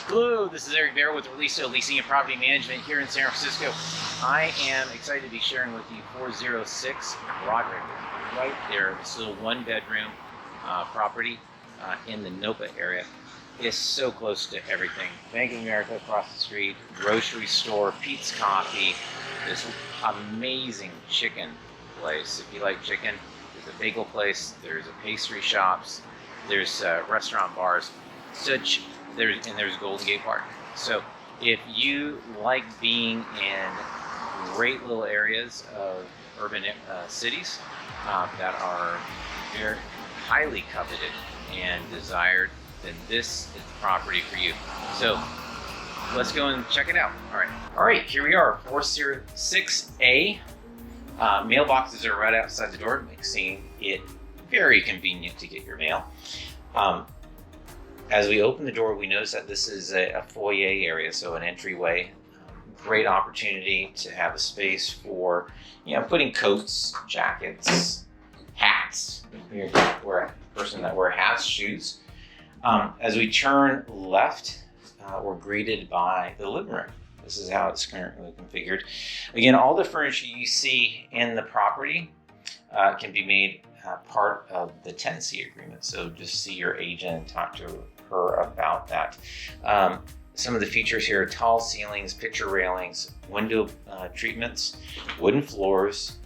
Hello, this is Eric Bear with ReLISTO, Leasing and Property Management here in San Francisco. I am excited to be sharing with you 406 Broderick, right there. This little one-bedroom property in the Nopa area. It's so close to everything. Bank of America across the street, grocery store, Pete's Coffee, this amazing chicken place. If you like chicken, there's a bagel place, there's a pastry shops, there's restaurant bars, there's Golden Gate Park. So if you like being in great little areas of urban cities that are very highly coveted and desired, then this is the property for you. So let's go and check it out. All right, here we are, 406A. Mailboxes are right outside the door, making it very convenient to get your mail. As we open the door, we notice that this is a foyer area, so an entryway. Great opportunity to have a space for, putting coats, jackets, hats. If you're a person that wears hats, shoes. As we turn left, we're greeted by the living room. This is how it's currently configured. Again, all the furniture you see in the property can be made part of the tenancy agreement. So just see your agent and talk to her about that. Some of the features here are tall ceilings, picture railings, window treatments, wooden floors,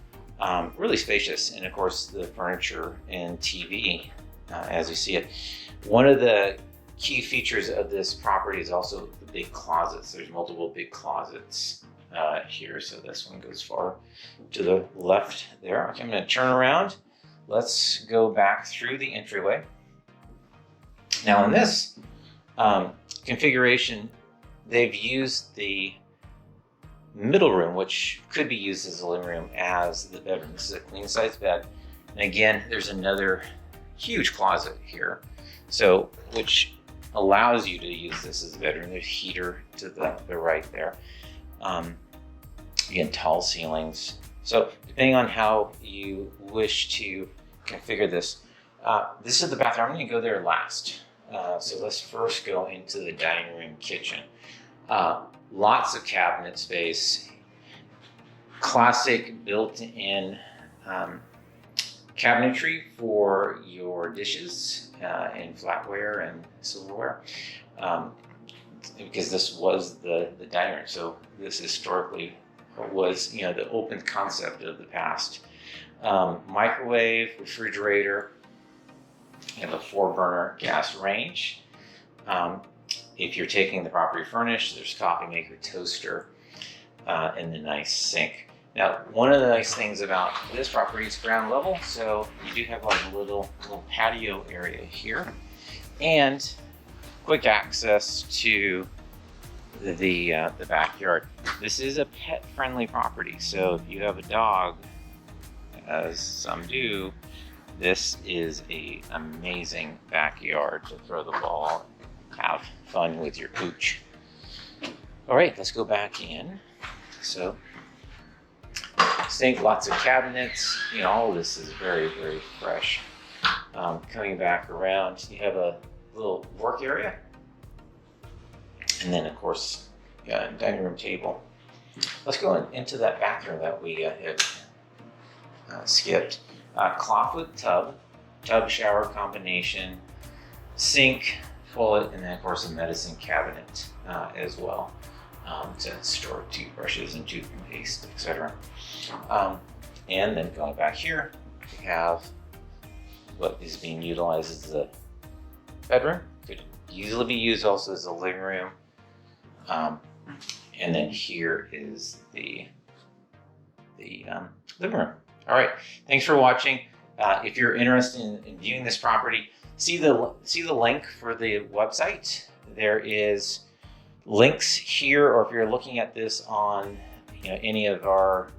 really spacious, and of course the furniture and TV as you see it. One of the key features of this property is also the big closets. There's multiple big closets here, so this one goes far to the left there. Okay, I'm going to turn around. Let's go back through the entryway. Now in this configuration, they've used the middle room, which could be used as a living room, as the bedroom. This is a queen size bed. And again, there's another huge closet here, so which allows you to use this as a bedroom. There's a heater to the right there. Again, tall ceilings. So depending on how you wish to configure this, this is the bathroom. I'm going to go there last. So let's first go into the dining room kitchen. Lots of cabinet space, classic built-in cabinetry for your dishes and flatware and silverware, because this was the dining room. So this historically was, the open concept of the past. Microwave, refrigerator. You have a 4-burner gas range. If you're taking the property furnished, there's coffee maker, toaster, and a nice sink. Now, one of the nice things about this property is ground level, so you do have like a little patio area here, and quick access to the backyard. This is a pet-friendly property, so if you have a dog, as some do, this is an amazing backyard to throw the ball and have fun with your pooch. All right, let's go back in. So, sink, lots of cabinets. All of this is very, very fresh. Coming back around, you have a little work area. And then, of course, dining room table. Let's go into that bathroom that we had skipped. Clawfoot tub shower combination, sink, toilet, and then of course a medicine cabinet as well to store toothbrushes and toothpaste, etc. And then going back here, we have what is being utilized as the bedroom. Could easily be used also as a living room. And then here is the living room. All right, thanks for watching. If you're interested in viewing this property, see the link for the website. There is links here, or if you're looking at this on any of our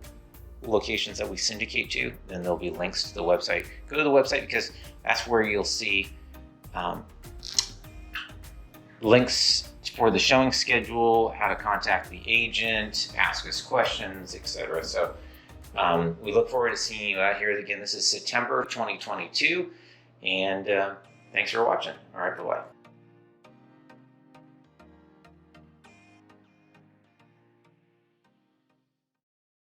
locations that we syndicate to, then there'll be links to the website. Go to the website because that's where you'll see links for the showing schedule, how to contact the agent, ask us questions, etc. So we look forward to seeing you out here again. This is September 2022, and thanks for watching. All right, bye-bye.